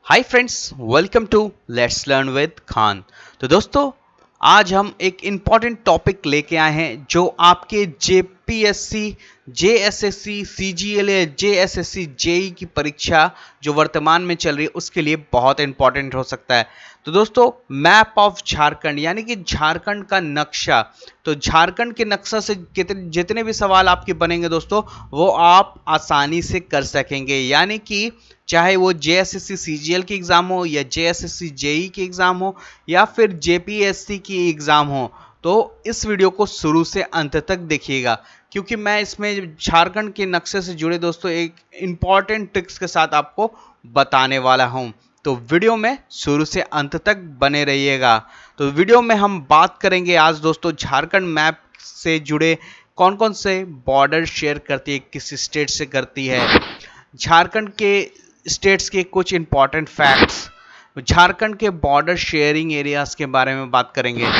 Hi friends, welcome to let's learn with Khan. तो दोस्तों, आज हम एक इम्पॉर्टेंट टॉपिक लेके आए हैं जो आपके जेपीएससी, जेएसएससी, सीजीएलए, जेएसएससी, जेई की परीक्षा जो वर्तमान में चल रही है उसके लिए बहुत इंपॉर्टेंट हो सकता है। तो दोस्तों, मैप ऑफ झारखंड यानी कि झारखंड का नक्शा। तो झारखंड के नक्शा से जितने भी सवाल आपके बनेंगे दोस्तों, वो आप आसानी से कर सकेंगे। यानी कि चाहे वो जेएसएससी सीजीएल की एग्जाम हो या जेएसएससी जेई की एग्जाम हो या फिर जेपीएससी की एग्जाम हो, तो इस वीडियो को शुरू से अंत तक देखिएगा, क्योंकि मैं इसमें झारखंड के नक्शे से जुड़े दोस्तों एक इंपॉर्टेंट ट्रिक्स के साथ आपको बताने वाला हूं। तो वीडियो में शुरू से अंत तक बने रहिएगा। तो वीडियो में हम बात करेंगे आज दोस्तों झारखंड मैप से जुड़े कौन कौन से बॉर्डर शेयर करती है, किस स्टेट से करती है, झारखंड के स्टेट्स के कुछ इंपॉर्टेंट फैक्ट्स, झारखंड के बॉर्डर शेयरिंग एरियाज के बारे में बात करेंगे,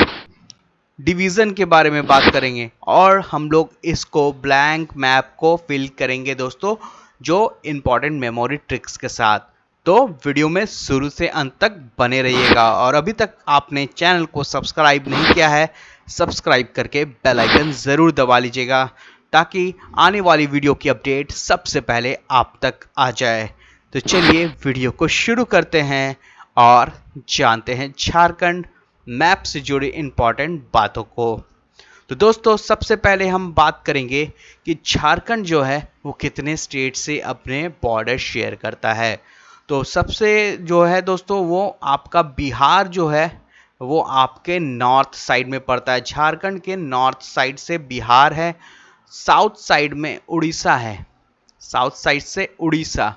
डिवीजन के बारे में बात करेंगे और हम लोग इसको ब्लैंक मैप को फिल करेंगे दोस्तों, जो इंपॉर्टेंट मेमोरी ट्रिक्स के साथ। तो वीडियो में शुरू से अंत तक बने रहिएगा और अभी तक आपने चैनल को सब्सक्राइब नहीं किया है, सब्सक्राइब करके बेल आइकन जरूर दबा लीजिएगा ताकि आने वाली वीडियो की अपडेट सबसे पहले आप तक आ जाए। तो चलिए वीडियो को शुरू करते हैं और जानते हैं झारखंड मैप से जुड़ी इंपॉर्टेंट बातों को। तो दोस्तों, सबसे पहले हम बात करेंगे कि झारखंड जो है वो कितने स्टेट से अपने बॉर्डर शेयर करता है। तो सबसे जो है दोस्तों, वो आपका बिहार जो है वो आपके नॉर्थ साइड में पड़ता है। झारखंड के नॉर्थ साइड से बिहार है, साउथ साइड में उड़ीसा है, साउथ साइड से उड़ीसा,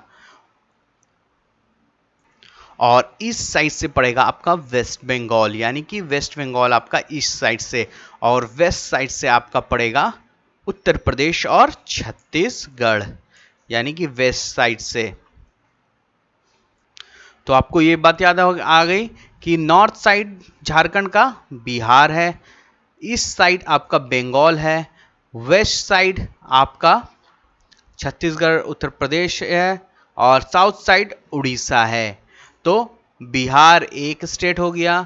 और ईस्ट साइड से पड़ेगा आपका वेस्ट बंगाल, यानी कि वेस्ट बंगाल आपका ईस्ट साइड से, और वेस्ट साइड से आपका पड़ेगा उत्तर प्रदेश और छत्तीसगढ़, यानी कि वेस्ट साइड से। तो आपको ये बात याद आ गई कि नॉर्थ साइड झारखंड का बिहार है, ईस्ट साइड आपका बंगाल है, वेस्ट साइड आपका छत्तीसगढ़ उत्तर प्रदेश है, और साउथ साइड उड़ीसा है। तो बिहार एक स्टेट हो गया,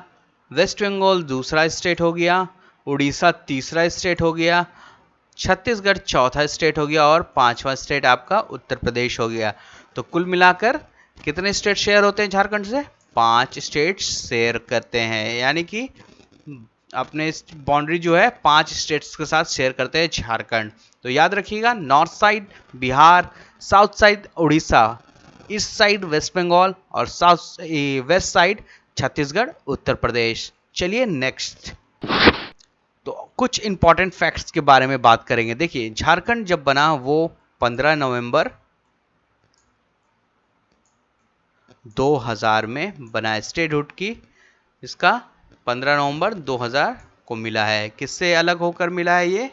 वेस्ट बंगाल दूसरा स्टेट हो गया, उड़ीसा तीसरा स्टेट हो गया, छत्तीसगढ़ चौथा स्टेट हो गया और पांचवा स्टेट आपका उत्तर प्रदेश हो गया। तो कुल मिलाकर कितने स्टेट शेयर होते हैं झारखंड से? 5 स्टेट शेयर करते हैं, यानी कि अपने बाउंड्री जो है 5 स्टेट्स के साथ शेयर करते हैं झारखंड। तो याद रखिएगा, north side Bihar, south side Odisha, east side West Bengal और south west side Chhattisgarh Uttar Pradesh. चलिए नेक्स्ट, तो कुछ इंपॉर्टेंट फैक्ट्स के बारे में बात करेंगे। देखिए, झारखंड जब बना वो 15 नवंबर 2000 में बना। स्टेटहुड की इसका 15 नवंबर 2000 को मिला है। किससे अलग होकर मिला है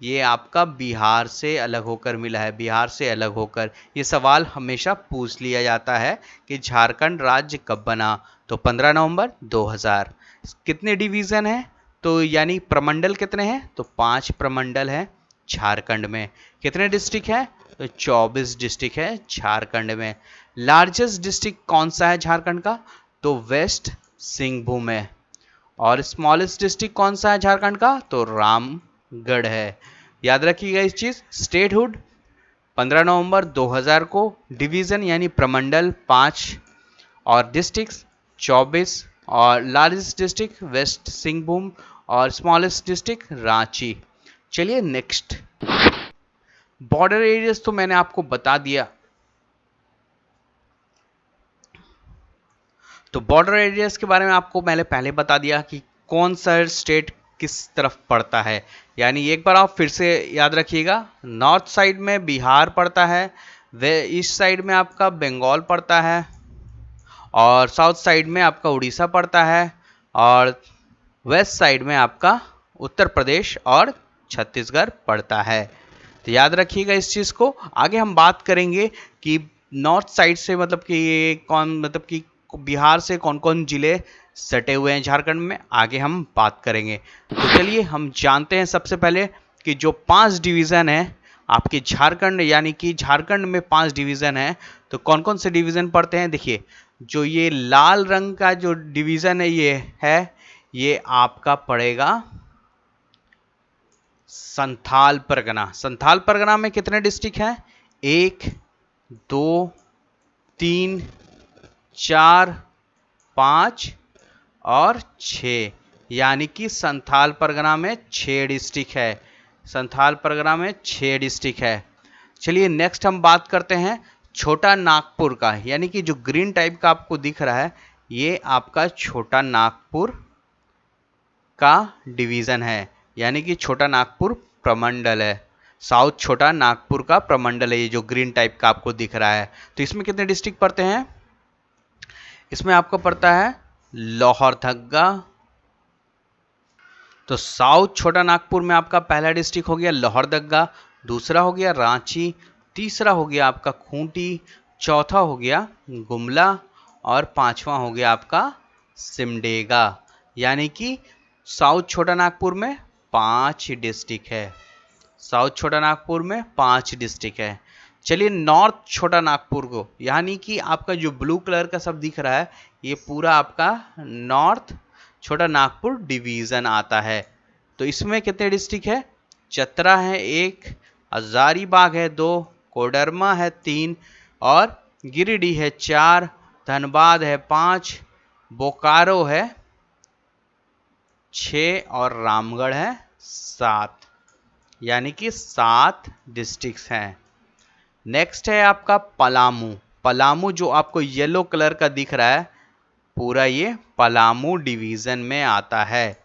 ये आपका बिहार से अलग होकर मिला है, बिहार से अलग होकर। ये सवाल हमेशा पूछ लिया जाता है कि झारखंड राज्य कब बना, तो 15 नवंबर 2000। कितने डिवीजन है, तो यानी प्रमंडल कितने हैं, तो 5 प्रमंडल हैं झारखंड में। कितने डिस्ट्रिक्ट है, तो 24 डिस्ट्रिक्ट है झारखंड में। लार्जेस्ट डिस्ट्रिक्ट कौन सा है झारखंड का, तो वेस्ट सिंहभूम है। और स्मॉलेस्ट डिस्ट्रिक्ट कौन सा है झारखंड का, तो रामगढ़ है। याद रखिएगा इस चीज। स्टेटहुड 15 नवंबर 2000 को, डिवीजन यानी प्रमंडल 5 और डिस्ट्रिक्ट 24, और लार्जेस्ट डिस्ट्रिक्ट वेस्ट सिंहभूम और स्मॉलेस्ट डिस्ट्रिक्ट रांची। चलिए नेक्स्ट, बॉर्डर एरियाज तो मैंने आपको बता दिया। तो बॉर्डर एरियाज के बारे में आपको मैंने पहले बता दिया कि कौन सा स्टेट किस तरफ पड़ता है। यानी एक बार आप फिर से याद रखिएगा, नॉर्थ साइड में बिहार पड़ता है, वे ईस्ट साइड में आपका बंगाल पड़ता है, और साउथ साइड में आपका उड़ीसा पड़ता है, और वेस्ट साइड में आपका उत्तर प्रदेश और छत्तीसगढ़ पड़ता है। तो याद रखिएगा इस चीज़ को। आगे हम बात करेंगे कि नॉर्थ साइड से मतलब कि ये कौन, मतलब कि बिहार से कौन कौन जिले सटे हुए हैं झारखंड में, आगे हम बात करेंगे। तो चलिए हम जानते हैं सबसे पहले कि जो 5 डिवीज़न है आपके झारखंड, यानी कि झारखंड में 5 डिवीजन है। तो कौन कौन से डिवीजन पड़ते हैं? देखिए, जो ये लाल रंग का जो डिवीजन है ये आपका पड़ेगा संथाल परगना। संथाल परगना में कितने डिस्ट्रिक्ट हैं? 1, 2, 3, 4, 5 और 6, यानी कि संथाल परगना में 6 डिस्ट्रिक्ट है। संथाल परगना में 6 डिस्ट्रिक्ट है। चलिए नेक्स्ट हम बात करते हैं छोटा नागपुर का, यानी कि जो ग्रीन टाइप का आपको दिख रहा है ये आपका छोटा नागपुर का डिवीजन है, यानी कि छोटा नागपुर प्रमंडल है। साउथ छोटा नागपुर का प्रमंडल है ये जो ग्रीन टाइप का आपको दिख रहा है। तो इसमें कितने डिस्ट्रिक्ट पड़ते हैं? इसमें आपको पड़ता है लोहरदगा। तो साउथ छोटा नागपुर में आपका पहला डिस्ट्रिक्ट हो गया लोहरदगा, दूसरा हो गया रांची, तीसरा हो गया आपका खूंटी, चौथा हो गया गुमला और पांचवा हो गया आपका सिमडेगा। यानी कि साउथ छोटा नागपुर में 5 डिस्ट्रिक्ट है। साउथ छोटा नागपुर में 5 डिस्ट्रिक्ट है। चलिए नॉर्थ छोटा नागपुर को, यानी कि आपका जो ब्लू कलर का सब दिख रहा है ये पूरा आपका नॉर्थ छोटा नागपुर डिवीजन आता है। तो इसमें कितने डिस्ट्रिक्ट है? चतरा है 1, हजारीबाग है 2, कोडरमा है 3 और गिरिडीह है 4, धनबाद है 5, बोकारो है 6 और रामगढ़ है 7, यानी कि 7 डिस्ट्रिक्ट्स हैं। नेक्स्ट है आपका पलामू। पलामू जो आपको येलो कलर का दिख रहा है पूरा ये पलामू डिवीजन में आता है।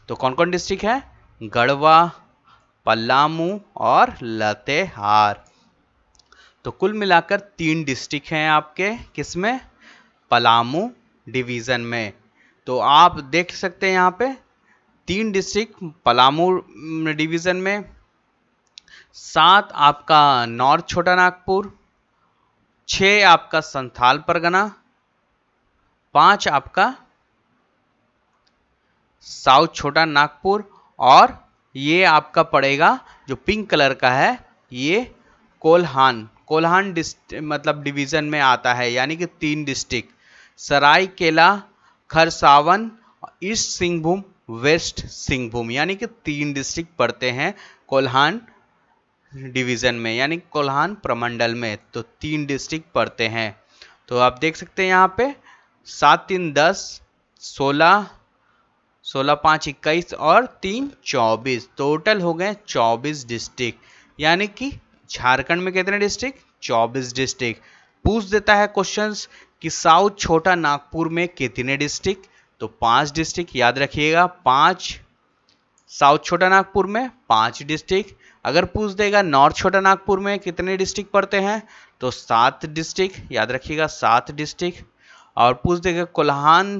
तो कौन कौन डिस्ट्रिक्ट है? गढ़वा, पलामू और लातेहार। तो कुल मिलाकर 3 डिस्ट्रिक्ट हैं आपके किसमें? पलामू डिवीजन में। तो आप देख सकते हैं यहाँ पे 3 डिस्ट्रिक्ट पलामू डिवीजन में, 7 आपका नॉर्थ छोटा नागपुर, 6 आपका संथाल परगना, 5 आपका साउथ छोटा नागपुर और ये आपका पड़ेगा जो पिंक कलर का है ये कोल्हान। कोल्हान मतलब डिवीजन में आता है, यानी कि 3 district Saraikela, Kharsawan, east Singhbhum, west Singhbhum, यानी कि 3 डिस्ट्रिक्ट पड़ते हैं कोल्हान डिवीजन में, यानी कोल्हान प्रमंडल में। तो 3 डिस्ट्रिक्ट पड़ते हैं। तो आप देख सकते हैं यहाँ पे 7 3 10, 16, 16 5 21 और 3 24, टोटल हो गए 24 डिस्ट्रिक्ट। यानी कि झारखंड में कितने डिस्ट्रिक्ट? 24 डिस्ट्रिक्ट। पूछ देता है क्वेश्चंस कि साउथ छोटा नागपुर में कितने डिस्ट्रिक्ट? तो 5 डिस्ट्रिक्ट याद रखिएगा। 5 साउथ छोटा नागपुर में 5 डिस्ट्रिक्ट। अगर पूछ देगा नॉर्थ छोटा नागपुर में कितने डिस्ट्रिक्ट पड़ते हैं तो 7 डिस्ट्रिक्ट याद रखिएगा, 7 डिस्ट्रिक्ट। और पूछ देगा कोल्हान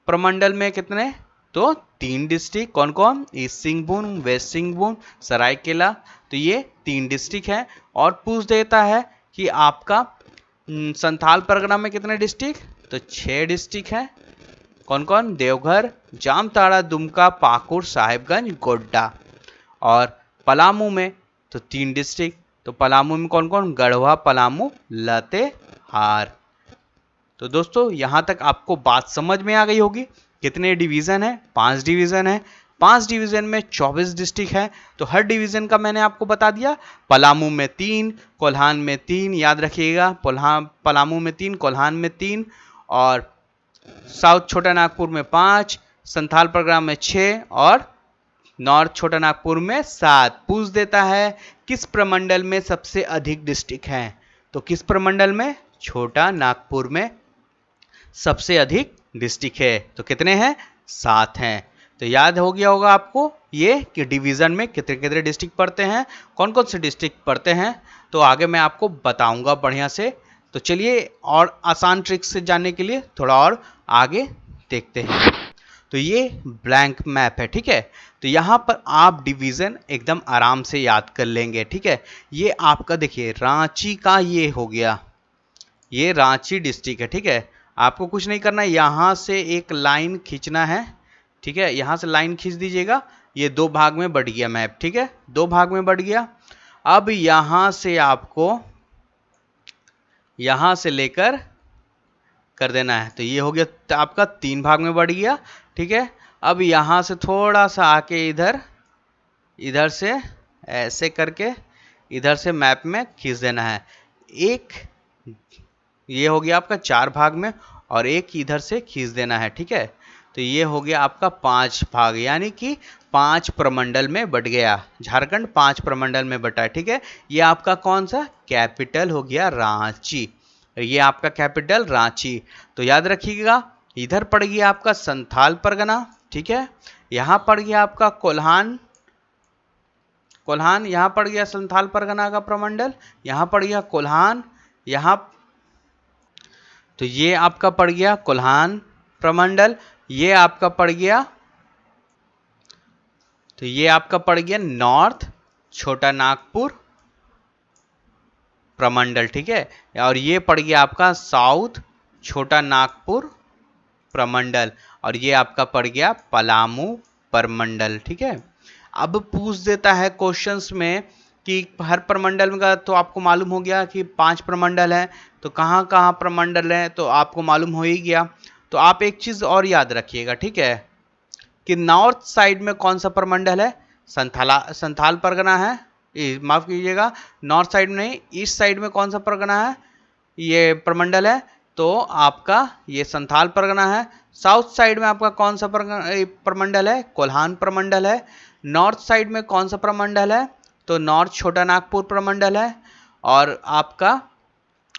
प्रमंडल में कितने तो 3 डिस्ट्रिक्ट। कौन कौन? East Singhbhum, west Singhbhum, Seraikela. तो ये 3 डिस्ट्रिक्ट है। और पूछ देता है कि आपका संथाल परगना में कितने डिस्ट्रिक्ट तो 6 डिस्ट्रिक्ट है। कौन कौन? देवघर, जामताड़ा, दुमका, पाकुड़, साहिबगंज, गोड्डा। और पलामू में तो 3 डिस्ट्रिक्ट। तो पलामू में कौन कौन? गढ़वा, पलामू, लातेहार। तो दोस्तों यहां तक आपको बात समझ में आ गई होगी। कितने डिवीजन है? 5 डिवीजन है। 5 डिवीजन में 24 डिस्ट्रिक्ट है। तो हर डिवीजन का मैंने आपको बता दिया। पलामू में 3, कोल्हान में 3, याद रखिएगा पलामू में 3, कोल्हान में 3 और साउथ छोटा नागपुर में 5, संथाल परगना में 6 और नॉर्थ छोटा नागपुर में 7। पूछ देता है किस प्रमंडल में सबसे अधिक डिस्ट्रिक्ट हैं तो किस प्रमंडल में? छोटा नागपुर में सबसे अधिक डिस्ट्रिक्ट है। तो कितने हैं? 7 हैं। तो याद हो गया होगा आपको ये कि डिवीजन में कितने कितने डिस्ट्रिक्ट पड़ते हैं, कौन कौन से डिस्ट्रिक्ट पड़ते हैं। तो आगे मैं आपको बताऊंगा बढ़िया से। तो चलिए और आसान ट्रिक्स से जानने के लिए थोड़ा और आगे देखते हैं। तो ये ब्लैंक मैप है, ठीक है। तो यहाँ पर आप डिवीजन एकदम आराम से याद कर लेंगे, ठीक है। ये आपका देखिए रांची का ये हो गया, ये रांची डिस्ट्रिक्ट है, ठीक है। आपको कुछ नहीं करना, यहाँ से एक लाइन खींचना है, ठीक है। यहाँ से लाइन खींच दीजिएगा, ये 2 भाग में बढ़ गया मैप, ठीक है। 2 भाग में बढ़ गया। अब यहां से आपको यहां से लेकर कर देना है। तो ये हो गया आपका 3 भाग में बढ़ गया, ठीक है। अब यहां से थोड़ा सा आके इधर से ऐसे करके इधर से मैप में खींच देना है। एक ये हो गया आपका 4 भाग में और एक इधर से खींच देना है, ठीक है। तो ये हो गया आपका 5 भाग, यानी कि 5 प्रमंडल में बट गया। झारखंड 5 प्रमंडल में बटा है, ठीक है। ये आपका कौन सा कैपिटल हो गया? रांची। ये आपका कैपिटल रांची। तो याद रखिएगा, इधर पड़ गया आपका संथाल परगना, ठीक है। यहां पड़ गया आपका कोल्हान, यहां पड़ गया संथाल परगना का प्रमंडल, यहां पड़ गया कोल्हान, यहां तो ये आपका पड़ गया कोल्हान प्रमंडल, ये आपका पड़ गया, तो ये आपका पड़ गया नॉर्थ छोटा नागपुर प्रमंडल, ठीक है। और ये पड़ गया आपका साउथ छोटा नागपुर प्रमंडल, और ये आपका पड़ गया पलामू प्रमंडल, ठीक है। अब पूछ देता है क्वेश्चंस में कि हर प्रमंडल का तो आपको मालूम हो गया कि 5 प्रमंडल है, तो कहाँ कहाँ प्रमंडल है तो आपको मालूम हो ही गया। तो आप एक चीज और याद रखिएगा, ठीक है, कि नॉर्थ साइड में कौन सा प्रमंडल है? संथाल परगना है। माफ कीजिएगा, नॉर्थ साइड में नहीं, ईस्ट साइड में कौन सा परगना है? ये प्रमंडल है, तो आपका ये संथाल परगना है। साउथ साइड में आपका कौन सा प्रमंडल है? कोल्हान प्रमंडल है। नॉर्थ साइड में कौन सा प्रमंडल है? तो नॉर्थ छोटा नागपुर प्रमंडल है। और आपका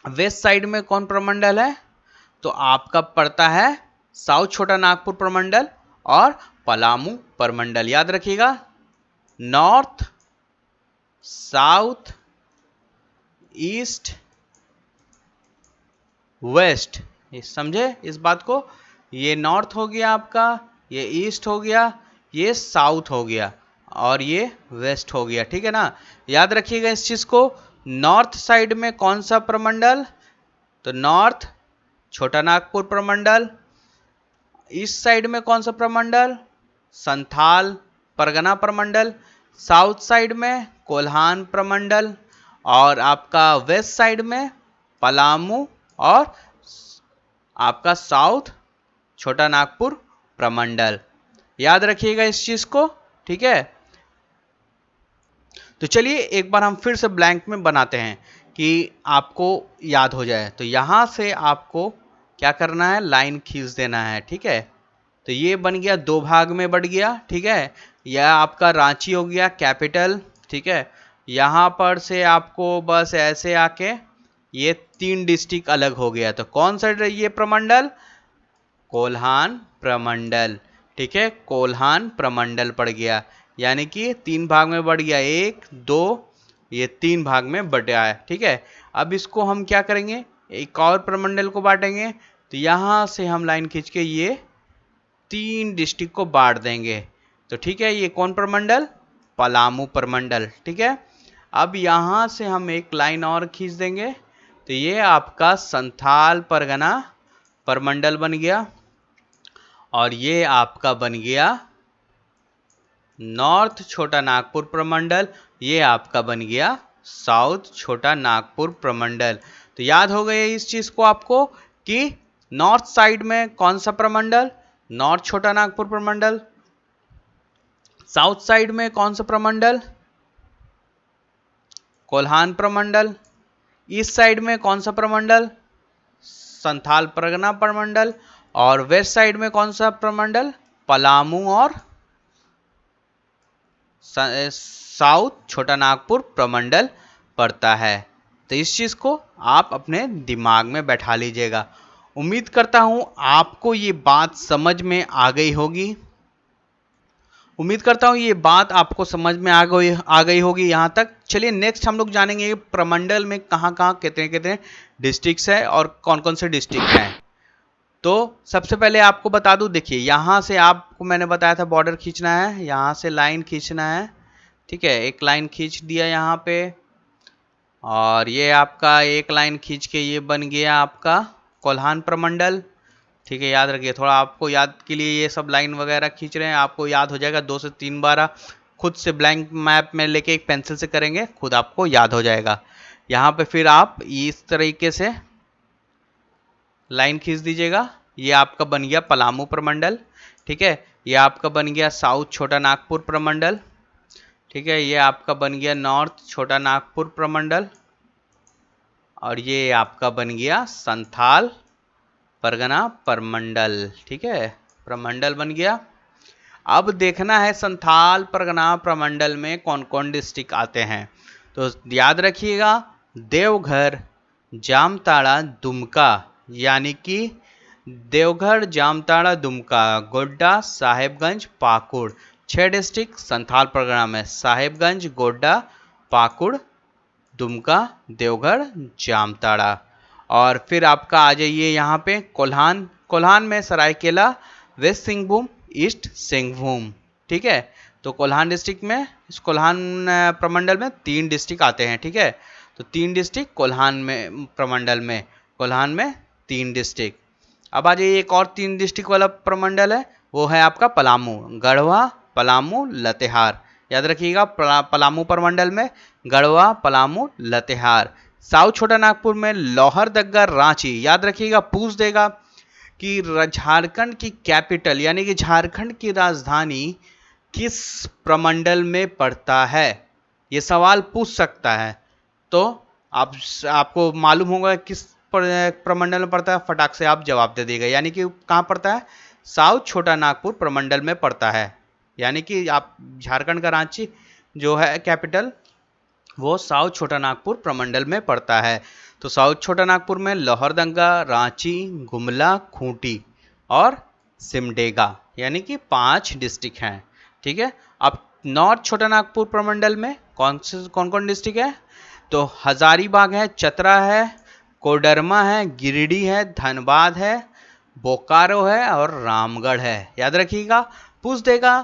वेस्ट साइड में कौन प्रमंडल है? तो आपका पड़ता है साउथ छोटा नागपुर प्रमंडल और पलामू प्रमंडल। याद रखिएगा, नॉर्थ, साउथ, ईस्ट, वेस्ट। समझे इस बात को? ये नॉर्थ हो गया आपका, ये ईस्ट हो गया, ये साउथ हो गया और ये वेस्ट हो गया, ठीक है ना। याद रखिएगा इस चीज को। नॉर्थ साइड में कौन सा प्रमंडल? तो नॉर्थ छोटा नागपुर प्रमंडल। ईस्ट साइड में कौन सा प्रमंडल? संथाल परगना प्रमंडल। साउथ साइड में कोल्हान प्रमंडल। और आपका वेस्ट साइड में पलामू और आपका साउथ छोटा नागपुर प्रमंडल। याद रखिएगा इस चीज को, ठीक है। तो चलिए एक बार हम फिर से ब्लैंक में बनाते हैं कि आपको याद हो जाए। तो यहां से आपको क्या करना है? लाइन खींच देना है, ठीक है। तो ये बन गया 2 भाग में बढ़ गया, ठीक है। यह आपका रांची हो गया कैपिटल, ठीक है। यहां पर से आपको बस ऐसे आके ये 3 डिस्ट्रिक्ट अलग हो गया। तो कौन सा ये प्रमंडल? कोल्हान प्रमंडल, ठीक है। कोल्हान प्रमंडल पड़ गया, यानी कि 3 भाग में बढ़ गया, 1 2, ये 3 भाग में बटा है, ठीक है। अब इसको हम क्या करेंगे? एक और प्रमंडल को बांटेंगे। तो यहां से हम लाइन खींच के ये 3 डिस्ट्रिक्ट को बांट देंगे। तो ठीक है, ये कौन प्रमंडल? पलामू प्रमंडल, ठीक है। अब यहां से हम एक लाइन और खींच देंगे, तो ये आपका संथाल परगना प्रमंडल बन गया। और ये आपका बन गया नॉर्थ छोटा नागपुर प्रमंडल, ये आपका बन गया साउथ छोटा नागपुर प्रमंडल। तो याद हो गया इस चीज को आपको कि नॉर्थ साइड में कौन सा प्रमंडल? नॉर्थ छोटा नागपुर प्रमंडल। साउथ साइड में कौन सा प्रमंडल? कोल्हान प्रमंडल। ईस्ट साइड में कौन सा प्रमंडल? संथाल परगना प्रमंडल। और वेस्ट साइड में कौन सा प्रमंडल? पलामू और साउथ छोटा नागपुर प्रमंडल पड़ता है। तो इस चीज को आप अपने दिमाग में बैठा लीजिएगा। उम्मीद करता हूं आपको ये बात समझ में आ गई होगी। उम्मीद करता हूं ये बात आपको समझ में आ गई होगी यहाँ तक। चलिए नेक्स्ट हम लोग जानेंगे प्रमंडल में कहाँ कहाँ कितने कितने डिस्ट्रिक्ट्स है और कौन कौन से डिस्ट्रिक्ट हैं। तो सबसे पहले आपको बता दूं, देखिए यहाँ से आपको मैंने बताया था बॉर्डर खींचना है, यहाँ से लाइन खींचना है, ठीक है। एक लाइन खींच दिया यहाँ पे, और ये आपका एक लाइन खींच के ये बन गया आपका कोल्हान प्रमंडल, ठीक है। याद रखिए, थोड़ा आपको याद के लिए ये सब लाइन वगैरह खींच रहे हैं, आपको याद हो जाएगा 2 से 3 बार खुद से ब्लैंक मैप में लेके एक पेंसिल से करेंगे, खुद आपको याद हो जाएगा। यहाँ पे फिर आप इस तरीके से लाइन खींच दीजिएगा। ये आपका बन गया पलामू प्रमंडल, ठीक है। ये आपका बन गया साउथ छोटा नागपुर प्रमंडल, ठीक है। ये आपका बन गया नॉर्थ छोटा नागपुर प्रमंडल, और ये आपका बन गया संथाल परगना प्रमंडल, ठीक है। प्रमंडल बन गया। अब देखना है संथाल परगना प्रमंडल में कौन कौन डिस्ट्रिक्ट आते हैं। तो याद रखिएगा, देवघर, जामताड़ा, दुमका, यानी कि देवघर, जामताड़ा, दुमका, गोड्डा, साहेबगंज, पाकुड़, 6 डिस्ट्रिक्ट संथाल परगना में। साहेबगंज, गोड्डा, पाकुड़, दुमका, देवघर, जामताड़ा। और फिर आपका आ जाइए यहाँ पे कोल्हान। कोल्हान में सरायकेला, वेस्ट सिंहभूम, ईस्ट सिंहभूम, ठीक है। तो कोल्हान डिस्ट्रिक्ट में, इस कोल्हान प्रमंडल में 3 डिस्ट्रिक्ट आते हैं, ठीक है। तो 3 डिस्ट्रिक्ट कोल्हान में प्रमंडल में, कोल्हान में 3 डिस्ट्रिक्ट। अब आ जाइए एक और 3 डिस्ट्रिक्ट वाला प्रमंडल है, वो है आपका पलामू, गढ़वा, पलामू, लतेहार। याद रखिएगा, पलामू प्रमंडल में गढ़वा, पलामू, लतेहार। साउथ छोटा नागपुर में लोहरदग्गा, रांची। याद रखिएगा, पूछ देगा कि झारखंड की कैपिटल यानी कि झारखंड की राजधानी किस प्रमंडल में पड़ता है, ये सवाल पूछ सकता है। तो आपको मालूम होगा किस प्रमंडल में पड़ता है, फटाक से आप जवाब दे देगा। यानी कि कहाँ पड़ता है, साउथ छोटा नागपुर प्रमंडल में पड़ता है। यानी कि आप झारखंड का रांची जो है कैपिटल, वो साउथ छोटा नागपुर प्रमंडल में पड़ता है। तो साउथ छोटा नागपुर में लोहरदंगा, रांची, गुमला, खूंटी और सिमडेगा, यानी कि 5 डिस्ट्रिक्ट हैं, ठीक है। अब नॉर्थ छोटा नागपुर प्रमंडल में कौन कौन डिस्ट्रिक्ट है, तो हजारीबाग है, चतरा है, कोडरमा है, गिरिडीह है, धनबाद है, बोकारो है और रामगढ़ है। याद रखिएगा, पूछ देगा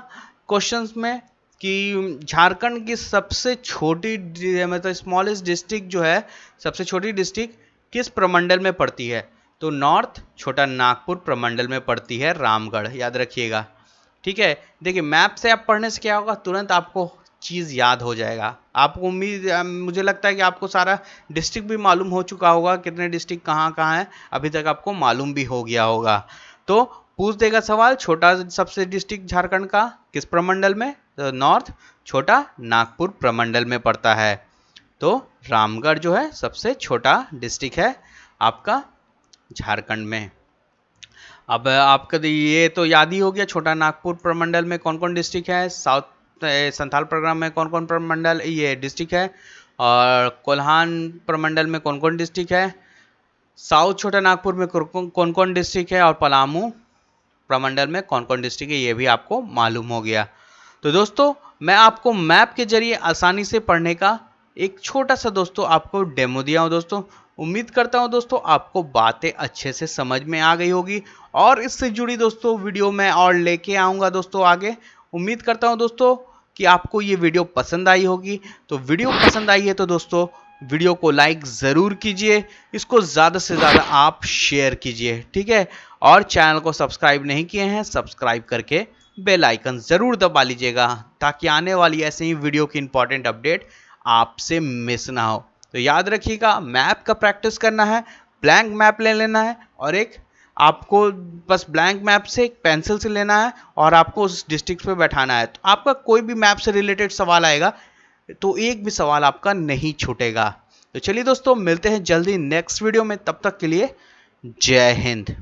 क्वेश्चंस में कि झारखंड की सबसे छोटी मतलब स्मॉलेस्ट डिस्ट्रिक्ट जो है, सबसे छोटी डिस्ट्रिक्ट किस प्रमंडल में पड़ती है, तो नॉर्थ छोटा नागपुर प्रमंडल में पड़ती है रामगढ़। याद रखिएगा, ठीक है। देखिए, मैप से आप पढ़ने से क्या होगा, तुरंत आपको चीज़ याद हो जाएगा। आपको उम्मीद, मुझे लगता है कि आपको सारा डिस्ट्रिक्ट भी मालूम हो चुका होगा, कितने डिस्ट्रिक्ट कहाँ कहाँ हैं अभी तक आपको मालूम भी हो गया होगा। तो पूछ देगा सवाल, छोटा सबसे डिस्ट्रिक्ट झारखंड का किस प्रमंडल में, तो नॉर्थ छोटा नागपुर प्रमंडल में पड़ता है। तो रामगढ़ जो है सबसे छोटा डिस्ट्रिक्ट है आपका झारखंड में। अब आपका ये तो याद ही हो गया, छोटा नागपुर प्रमंडल में कौन कौन डिस्ट्रिक्ट है, साउथ संथाल परगना में कौन कौन प्रमंडल ये डिस्ट्रिक्ट है, और कोल्हान प्रमंडल में कौन कौन डिस्ट्रिक्ट है, साउथ छोटा नागपुर में कौन कौन डिस्ट्रिक्ट है, और पलामू प्रमंडल में कौन कौन डिस्ट्रिक्ट है, ये भी आपको मालूम हो गया। तो दोस्तों, मैं आपको मैप के जरिए आसानी से पढ़ने का एक छोटा सा दोस्तों आपको डेमो दिया हूं। दोस्तों, उम्मीद करता हूं दोस्तों आपको बातें अच्छे से समझ में आ गई होगी, और इससे जुड़ी दोस्तों वीडियो मैं और लेके आऊंगा दोस्तों आगे। उम्मीद करता हूं दोस्तों कि आपको ये वीडियो पसंद आई होगी। तो वीडियो पसंद आई है तो दोस्तों वीडियो को लाइक ज़रूर कीजिए, इसको ज़्यादा से ज़्यादा आप शेयर कीजिए, ठीक है। और चैनल को सब्सक्राइब नहीं किए हैं, सब्सक्राइब करके बेल आइकन ज़रूर दबा लीजिएगा, ताकि आने वाली ऐसे ही वीडियो की इंपॉर्टेंट अपडेट आपसे मिस ना हो। तो याद रखिएगा, मैप का प्रैक्टिस करना है, ब्लैंक मैप ले लेना है, और एक आपको बस ब्लैंक मैप से एक पेंसिल से लेना है, और आपको उस डिस्ट्रिक्ट पे बैठाना है। तो आपका कोई भी मैप से रिलेटेड सवाल आएगा तो एक भी सवाल आपका नहीं छूटेगा। तो चलिए दोस्तों, मिलते हैं जल्दी नेक्स्ट वीडियो में, तब तक के लिए जय हिंद।